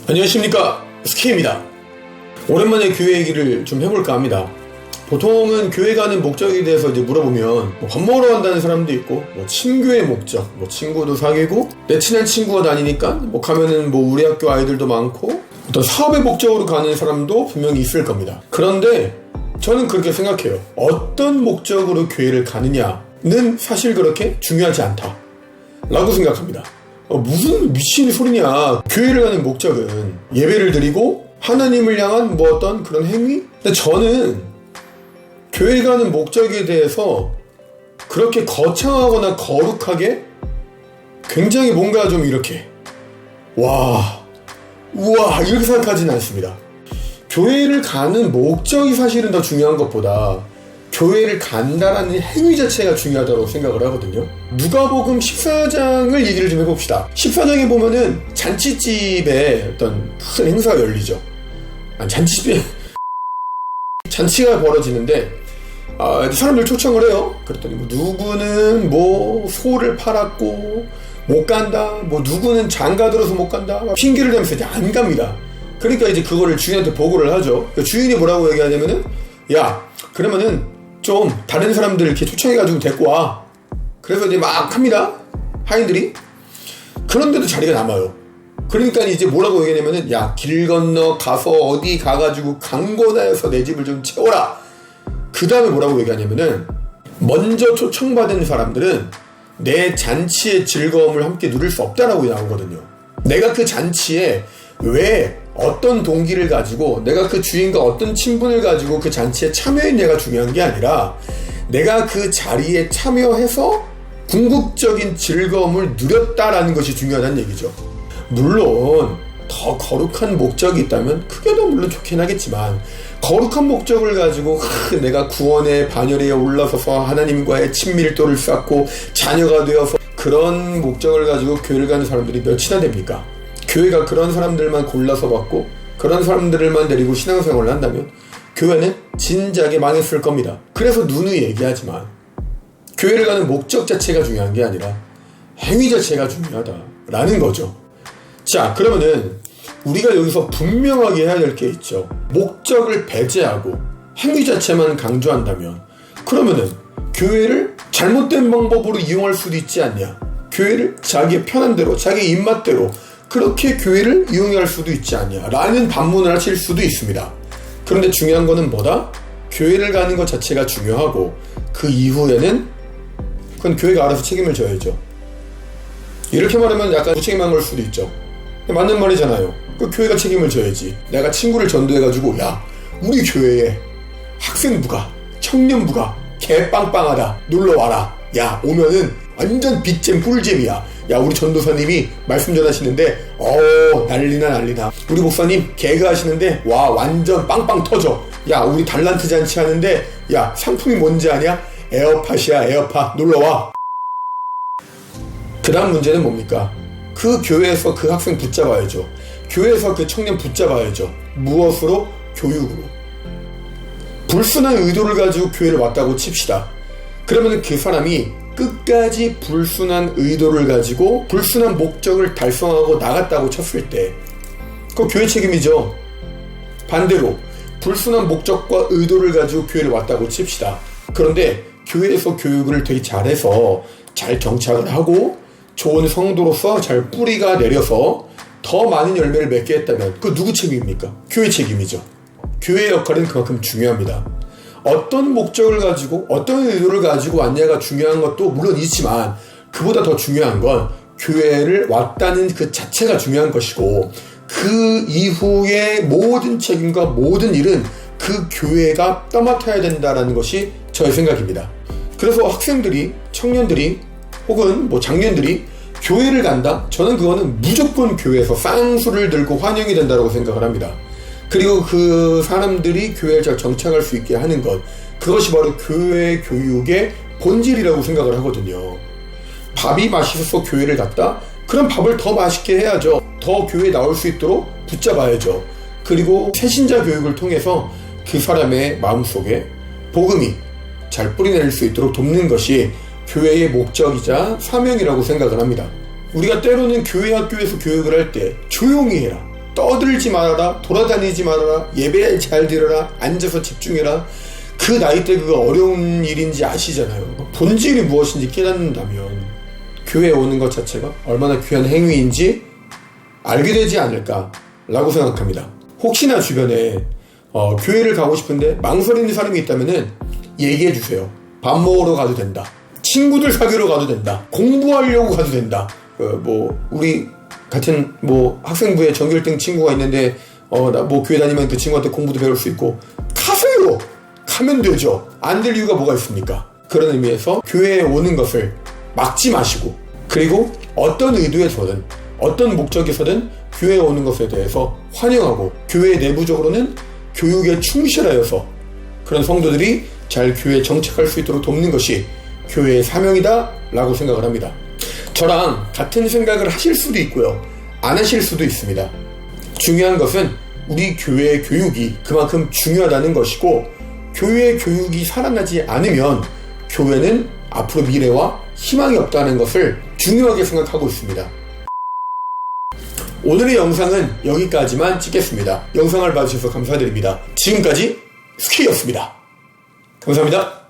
안녕하십니까, 스키입니다. 오랜만에 교회 얘기를 좀 해볼까 합니다. 보통은 교회 가는 목적에 대해서 이제 물어보면 밥 먹으러 간다는 사람도 있고, 친교의 목적, 친구도 사귀고, 내 친한 친구가 다니니까 가면은 우리 학교 아이들도 많고, 어떤 사업의 목적으로 가는 사람도 분명히 있을 겁니다. 그런데 저는 그렇게 생각해요. 어떤 목적으로 교회를 가느냐는 사실 그렇게 중요하지 않다 라고 생각합니다. 무슨 미친 소리냐. 교회를 가는 목적은 예배를 드리고 하나님을 향한 어떤 그런 행위? 근데 저는 교회 가는 목적에 대해서 그렇게 거창하거나 거룩하게 굉장히 뭔가 좀 이렇게 우와 이렇게 생각하지는 않습니다. 교회를 가는 목적이 사실은 더 중요한 것보다 교회를 간다라는 행위 자체가 중요하다고 생각을 하거든요. 누가복음 14장을 얘기를 좀 해봅시다. 14장에 보면은 잔치집에 어떤 큰 행사가 열리죠. 잔치집에 잔치가 벌어지는데 사람들 초청을 해요. 그랬더니 누구는 소를 팔았고 못 간다, 누구는 장가 들어서 못 간다, 핑계를 대면서 이제 안 갑니다. 그러니까 이제 그거를 주인한테 보고를 하죠. 그러니까 주인이 뭐라고 얘기하냐면은, 야, 그러면은 좀 다른 사람들 이렇게 초청해가지고 데리고 와. 그래서 이제 막 합니다, 하인들이. 그런데도 자리가 남아요. 그러니까 이제 뭐라고 얘기하냐면은, 야, 길 건너 가서 어디 가가지고 강권하여서 내 집을 좀 채워라. 그 다음에 뭐라고 얘기하냐면은, 먼저 초청받은 사람들은 내 잔치의 즐거움을 함께 누릴 수 없다라고 나오거든요. 내가 그 잔치에 왜 어떤 동기를 가지고, 내가 그 주인과 어떤 친분을 가지고 그 잔치에 참여했냐가 중요한 게 아니라, 내가 그 자리에 참여해서 궁극적인 즐거움을 누렸다라는 것이 중요하다는 얘기죠. 물론 더 거룩한 목적이 있다면 그게 더 물론 좋긴 하겠지만, 거룩한 목적을 가지고 내가 구원의 반열에 올라서서 하나님과의 친밀도를 쌓고 자녀가 되어서, 그런 목적을 가지고 교회를 가는 사람들이 몇이나 됩니까? 교회가 그런 사람들만 골라서 받고 그런 사람들만 데리고 신앙생활을 한다면 교회는 진작에 망했을 겁니다. 그래서 누누이 얘기하지만 교회를 가는 목적 자체가 중요한 게 아니라 행위 자체가 중요하다라는 거죠. 자, 그러면은 우리가 여기서 분명하게 해야 될 게 있죠. 목적을 배제하고 행위 자체만 강조한다면, 그러면은 교회를 잘못된 방법으로 이용할 수도 있지 않냐. 교회를 자기의 편한 대로, 자기 입맛대로 그렇게 교회를 이용할 수도 있지 않냐 라는 반문을 하실 수도 있습니다. 그런데 중요한 거는 뭐다? 교회를 가는 것 자체가 중요하고, 그 이후에는 그건 교회가 알아서 책임을 져야죠. 이렇게 말하면 약간 무책임한 걸 수도 있죠. 맞는 말이잖아요. 그 교회가 책임을 져야지. 내가 친구를 전도해가지고, 야, 우리 교회에 학생부가, 청년부가 개빵빵하다, 놀러와라. 야, 오면은 완전 빅잼 꿀잼이야. 야, 우리 전도사님이 말씀 전하시는데 난리나. 우리 목사님 개그 하시는데 와, 완전 빵빵 터져. 야, 우리 달란트 잔치 하는데, 야, 상품이 뭔지 아냐? 에어팟이야, 에어팟. 놀러와. 그 다음 문제는 뭡니까? 그 교회에서 그 학생 붙잡아야죠. 교회에서 그 청년 붙잡아야죠. 무엇으로? 교육으로. 불순한 의도를 가지고 교회를 왔다고 칩시다. 그러면 그 사람이 끝까지 불순한 의도를 가지고 불순한 목적을 달성하고 나갔다고 쳤을 때, 그거 교회 책임이죠. 반대로 불순한 목적과 의도를 가지고 교회를 왔다고 칩시다. 그런데 교회에서 교육을 되게 잘해서 잘 정착을 하고 좋은 성도로서 잘 뿌리가 내려서 더 많은 열매를 맺게 했다면 그거 누구 책임입니까? 교회 책임이죠. 교회의 역할은 그만큼 중요합니다. 어떤 목적을 가지고 어떤 의도를 가지고 왔냐가 중요한 것도 물론 있지만, 그보다 더 중요한 건 교회를 왔다는 그 자체가 중요한 것이고, 그 이후의 모든 책임과 모든 일은 그 교회가 떠맡아야 된다는 것이 저의 생각입니다. 그래서 학생들이, 청년들이 혹은 장년들이 교회를 간다? 저는 그거는 무조건 교회에서 쌍수를 들고 환영이 된다고 생각을 합니다. 그리고 그 사람들이 교회에 잘 정착할 수 있게 하는 것, 그것이 바로 교회 교육의 본질이라고 생각을 하거든요. 밥이 맛있어서 교회를 갔다? 그럼 밥을 더 맛있게 해야죠. 더 교회에 나올 수 있도록 붙잡아야죠. 그리고 새신자 교육을 통해서 그 사람의 마음속에 복음이 잘 뿌리내릴 수 있도록 돕는 것이 교회의 목적이자 사명이라고 생각을 합니다. 우리가 때로는 교회 학교에서 교육을 할 때 조용히 해라, 떠들지 말아라, 돌아다니지 말아라, 예배 잘 들어라, 앉아서 집중해라. 그 나이 때 그거 어려운 일인지 아시잖아요. 본질이 무엇인지 깨닫는다면 교회에 오는 것 자체가 얼마나 귀한 행위인지 알게 되지 않을까라고 생각합니다. 혹시나 주변에 교회를 가고 싶은데 망설이는 사람이 있다면은 얘기해 주세요. 밥 먹으러 가도 된다. 친구들 사귀러 가도 된다. 공부하려고 가도 된다. 우리 같은 학생부에 전교 1등 친구가 있는데 나 교회 다니면 그 친구한테 공부도 배울 수 있고 가세요. 가면 되죠. 안 될 이유가 뭐가 있습니까? 그런 의미에서 교회에 오는 것을 막지 마시고, 그리고 어떤 의도에서든 어떤 목적에서든 교회에 오는 것에 대해서 환영하고, 교회 내부적으로는 교육에 충실하여서 그런 성도들이 잘 교회에 정착할 수 있도록 돕는 것이 교회의 사명이다 라고 생각을 합니다. 저랑 같은 생각을 하실 수도 있고요, 안 하실 수도 있습니다. 중요한 것은 우리 교회의 교육이 그만큼 중요하다는 것이고, 교회의 교육이 살아나지 않으면 교회는 앞으로 미래와 희망이 없다는 것을 중요하게 생각하고 있습니다. 오늘의 영상은 여기까지만 찍겠습니다. 영상을 봐주셔서 감사드립니다. 지금까지 스키였습니다. 감사합니다.